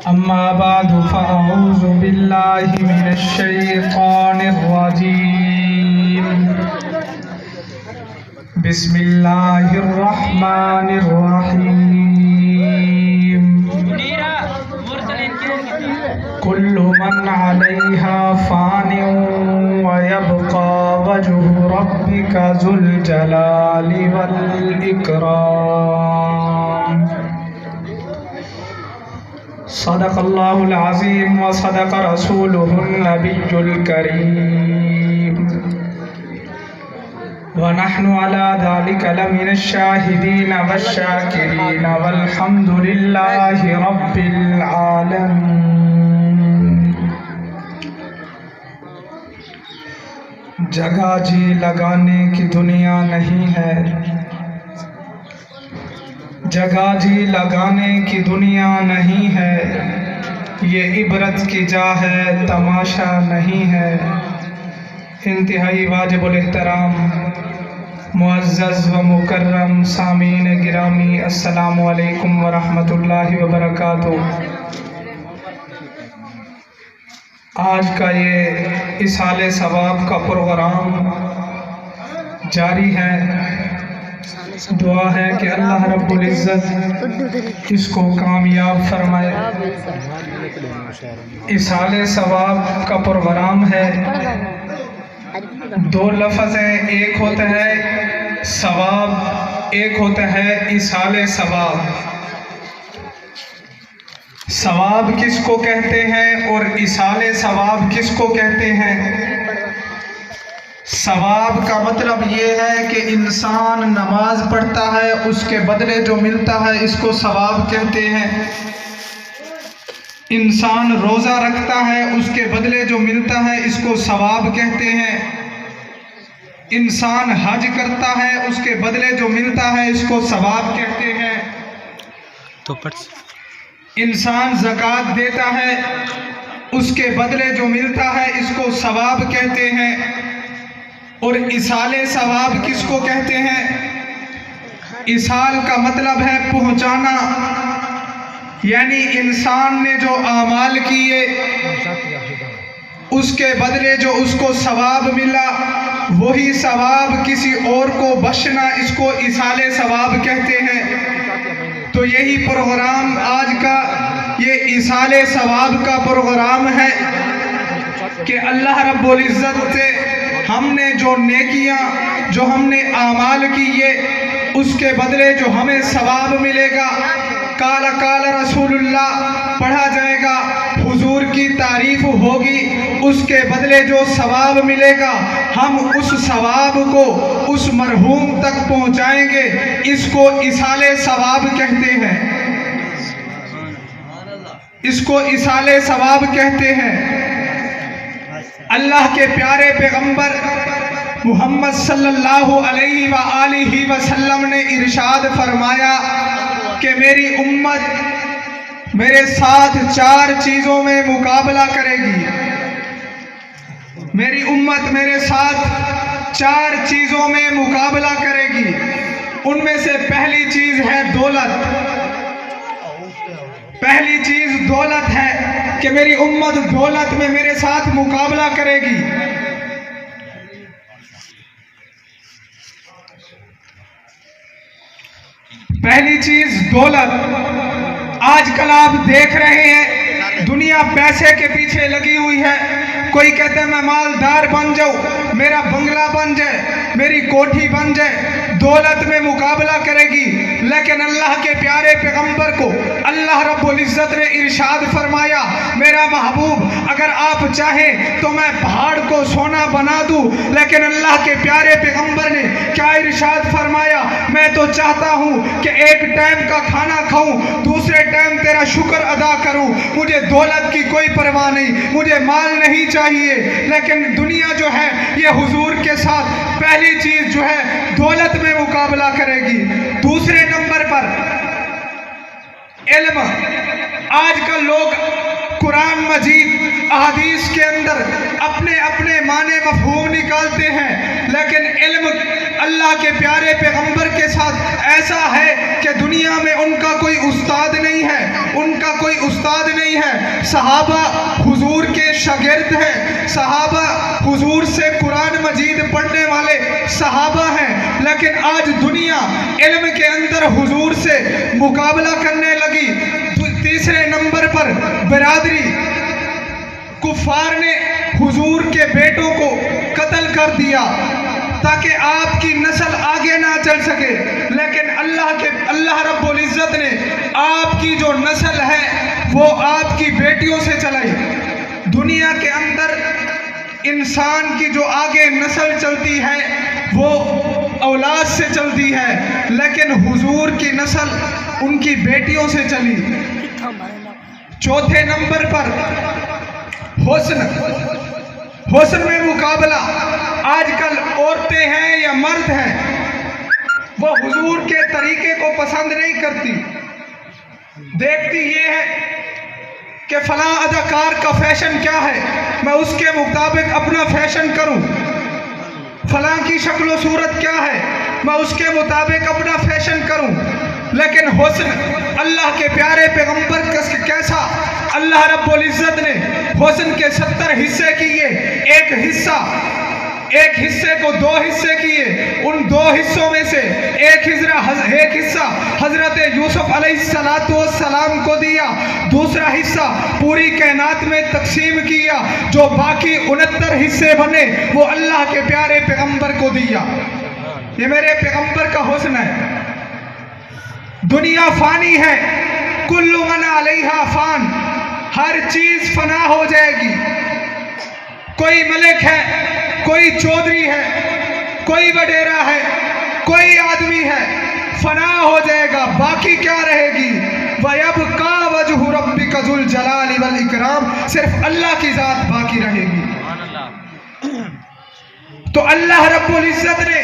أما بعد فأعوذ بالله من الشيطان الرجيم بسم الله الرحمن الرحيم كل من عليها فان ويبقى وجه ربك ذو الجلال والإكرام صدق الله العظيم وصدق رسوله النبي الكريم ونحن على ذلك لمن الشاهدين والشاكرين والحمد لله رب العالمين۔ جگہ جی لگانے کی دنیا نہیں ہے، جگہ جی لگانے کی دنیا نہیں ہے، یہ عبرت کی جا ہے تماشا نہیں ہے۔ انتہائی واجب الاحترام معزز و مکرم سامعین گرامی، السلام علیکم ورحمۃ اللہ وبرکاتہ۔ آج کا یہ اصحال ثواب کا پروگرام جاری ہے۔ دعا ہے کہ اللہ رب العزت اس کو کامیاب فرمائے۔ اصحال ثواب کا پروگرام ہے، دو لفظ ہیں، ایک ہوتا ہے ثواب، ایک ہوتا ہے اصحال ثواب۔ ثواب کس کو کہتے ہیں اور اصحال ثواب کس کو کہتے ہیں؟ ثواب کا مطلب یہ ہے کہ انسان نماز پڑھتا ہے، اس کے بدلے جو ملتا ہے اس کو ثواب کہتے ہیں۔ انسان روزہ رکھتا ہے، اس کے بدلے جو ملتا ہے اس کو ثواب کہتے ہیں۔ انسان حج کرتا ہے، اس کے بدلے جو ملتا ہے اس کو ثواب کہتے ہیں۔ انسان زکوٰۃ دیتا ہے، اس کے بدلے جو ملتا ہے اس کو ثواب کہتے ہیں۔ اور اصحال ثواب کس کو کہتے ہیں؟ اصحال کا مطلب ہے پہنچانا، یعنی انسان نے جو اعمال کیے اس کے بدلے جو اس کو ثواب ملا، وہی ثواب کسی اور کو بخشنا، اس کو اصحال ثواب کہتے ہیں۔ تو یہی پروگرام آج کا یہ اصحال ثواب کا پروگرام ہے کہ اللہ رب العزت سے ہم نے جو نیکیاں، جو ہم نے اعمال کیے، اس کے بدلے جو ہمیں ثواب ملے گا، قال قال رسول اللہ پڑھا جائے گا، حضور کی تعریف ہوگی، اس کے بدلے جو ثواب ملے گا ہم اس ثواب کو اس مرحوم تک پہنچائیں گے، اس کو اصحال ثواب کہتے ہیں۔ اس کو اصحال ثواب کہتے ہیں۔ اللہ کے پیارے پیغمبر محمد صلی اللہ علیہ وآلہ وسلم نے ارشاد فرمایا کہ میری امت میرے ساتھ 4 چیزوں میں مقابلہ کرے گی۔ میری امت میرے ساتھ 4 چیزوں میں مقابلہ کرے گی۔ ان میں سے پہلی چیز ہے دولت۔ پہلی چیز دولت ہے کہ میری امت دولت میں میرے ساتھ مقابلہ کرے گی۔ پہلی چیز دولت۔ آج کل آپ دیکھ رہے ہیں دنیا پیسے کے پیچھے لگی ہوئی ہے۔ کوئی کہتا ہے میں مالدار بن جاؤں، میرا بنگلہ بن جائے، میری کوٹھی بن جائے، دولت میں مقابلہ کرے گی۔ لیکن اللہ کے پیارے پیغمبر کو اللہ رب العزت نے ارشاد فرمایا، میرا محبوب اگر آپ چاہیں تو میں پہاڑ کو سونا بنا دوں، لیکن اللہ کے پیارے پیغمبر نے کیا ارشاد فرمایا؟ میں تو چاہتا ہوں کہ ایک ٹائم کا کھانا کھاؤں، دوسرے ٹائم تیرا شکر ادا کروں۔ مجھے دولت کی کوئی پرواہ نہیں، مجھے مال نہیں چاہیے۔ لیکن دنیا جو ہے یہ حضور کے ساتھ پہلی چیز جو ہے دولت میں مقابلہ کرے گی۔ دوسرے نمبر پر علم۔ آج کل لوگ قرآن مجید احادیث کے اندر اپنے اپنے معنی مفہوم نکالتے ہیں، لیکن علم اللہ کے پیارے پیغمبر کے ساتھ ایسا ہے کہ دنیا میں ان کا کوئی استاد نہیں ہے، ان کا کوئی استاد نہیں ہے۔ ہیں، صحابہ حضور کے شاگرد ہیں، صحابہ حضور سے قرآن مجید پڑھنے والے صحابہ ہیں، لیکن آج دنیا علم کے اندر حضور سے مقابلہ کرنے لگی۔ تیسرے نمبر پر برادری، کفار نے حضور کے بیٹوں کو قتل کر دیا تاکہ آپ کی نسل آگے نہ چل سکے، لیکن اللہ رب العزت نے آپ کی جو نسل ہے وہ آپ کی بیٹیوں سے چلائی۔ دنیا کے اندر انسان کی جو آگے نسل چلتی ہے وہ اولاد سے چلتی ہے، لیکن حضور کی نسل ان کی بیٹیوں سے چلی۔ چوتھے نمبر پر حسن میں مقابلہ۔ آج کل عورتیں ہیں یا مرد ہیں، وہ حضور کے طریقے کو پسند نہیں کرتی، دیکھتی یہ ہے کہ فلاں اداکار کا فیشن کیا ہے، میں اس کے مطابق اپنا فیشن کروں، فلاں کی شکل و صورت کیا ہے، میں اس کے مطابق اپنا فیشن کروں۔ لیکن حسن اللہ کے پیارے پیغمبر کیسا، اللہ رب العزت نے حسن کے 70 حصے کیے، ایک حصے کو 2 حصے کیے، ان 2 حصوں میں سے ایک حصہ حضرت یوسف علیہ السلام کو دیا، دوسرا حصہ پوری کائنات میں تقسیم کیا، جو باقی 69 حصے بنے وہ اللہ کے پیارے پیغمبر کو دیا۔ یہ میرے پیغمبر کا حسن ہے۔ دنیا فانی ہے، کل من علیہا فان، ہر چیز فنا ہو جائے گی۔ کوئی ملک ہے، کوئی چودھری ہے، کوئی وڈیرا ہے، کوئی آدمی ہے، فنا ہو جائے گا، باقی کیا رہے گی؟ وَيَبْقَى وَجْهُ رَبِّكَ ذُو الْجَلَالِ وَالْإِكْرَامِ، صرف اللہ کی ذات باقی رہے گی۔ تو اللہ رب العزت نے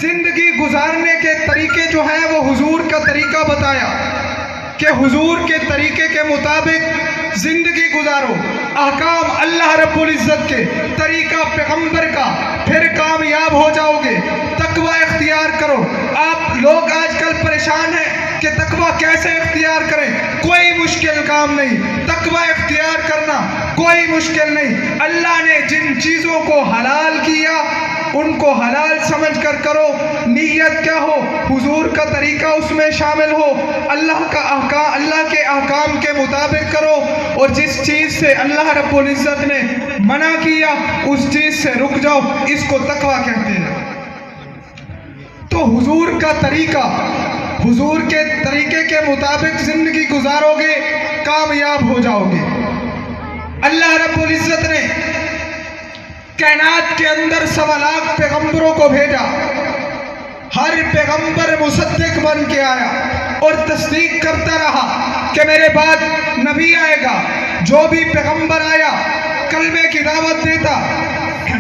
زندگی گزارنے کے طریقے جو ہیں وہ حضور کا طریقہ بتایا کہ حضور کے طریقے کے مطابق زندگی گزارو، احکام اللہ رب العزت کے، طریقہ پیغمبر کا، پھر کامیاب ہو جاؤ گے۔ تقوی اختیار کرو۔ آپ لوگ آج کل پریشان ہیں کہ تقوی کیسے اختیار کریں، کوئی مشکل کام نہیں، تقوی اختیار کرنا کوئی مشکل نہیں۔ اللہ نے جن چیزوں کو حلال کیا ان کو حلال سمجھ کر کرو، نیت کیا ہو، حضور کا طریقہ اس میں شامل ہو، اللہ کے احکام کے مطابق کرو، اور جس چیز سے اللہ رب العزت نے منع کیا اس چیز سے رک جاؤ، اس کو تقوی کہتے ہیں۔ تو حضور کا طریقہ، حضور کے طریقے کے مطابق زندگی گزارو گے، کامیاب ہو جاؤ گے۔ اللہ رب العزت نے کائنات کے اندر 1.25 لاکھ پیغمبروں کو بھیجا، ہر پیغمبر مصدق بن کے آیا اور تصدیق کرتا رہا کہ میرے بعد نبی آئے گا۔ جو بھی پیغمبر آیا کلمے کی دعوت دیتا،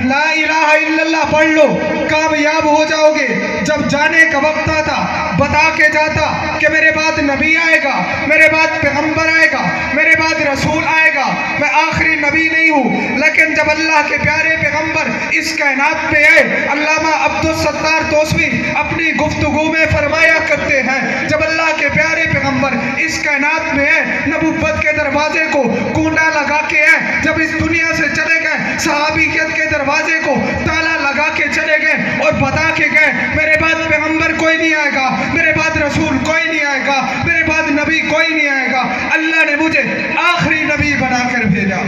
لا الہ الا اللہ پڑھ لو کامیاب ہو جاؤ گے۔ جب جانے کا وقت آتا بتا کے جاتا کہ میرے بعد نبی آئے گا، میرے بعد پیغمبر آئے گا، میرے بعد رسول آئے گا، میں آخری نبی نہیں ہوں۔ لیکن جب اللہ کے پیارے پیغمبر اس کائنات پہ آئے، علامہ عبدالستار توسوی اپنی گفتگو میں فرمایا کرتے ہیں، جب اللہ کے پیارے پیغمبر اس کائنات میں آئے، نبوت کے دروازے کو کونڈا لگا کے آئے، جب اس دنیا سے چلے گئے صحابیت کے دروازے کو تالا لگا کے چلے گئے اور بتا کے گئے میرے بعد پیغمبر کوئی نہیں آئے گا، میرے بعد رسول کوئی نہیں آئے گا، میرے بعد نبی کوئی نہیں آئے گا، اللہ نے مجھے آخری نبی بنا کر بھیجا۔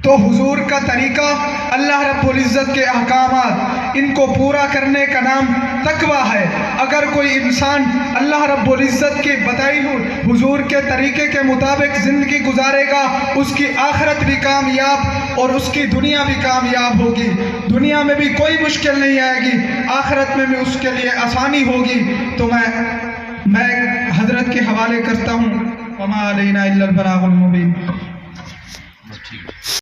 تو حضور کا طریقہ، اللہ رب العزت کے احکامات، ان کو پورا کرنے کا نام تقوی ہے۔ اگر کوئی انسان اللہ رب العزت کی بتائی ہوئی حضور کے طریقے کے مطابق زندگی گزارے گا، اس کی آخرت بھی کامیاب اور اس کی دنیا بھی کامیاب ہوگی۔ دنیا میں بھی کوئی مشکل نہیں آئے گی، آخرت میں بھی اس کے لیے آسانی ہوگی۔ تو میں حضرت کے حوالے کرتا ہوں، وما علینا الا البلاغ المبین۔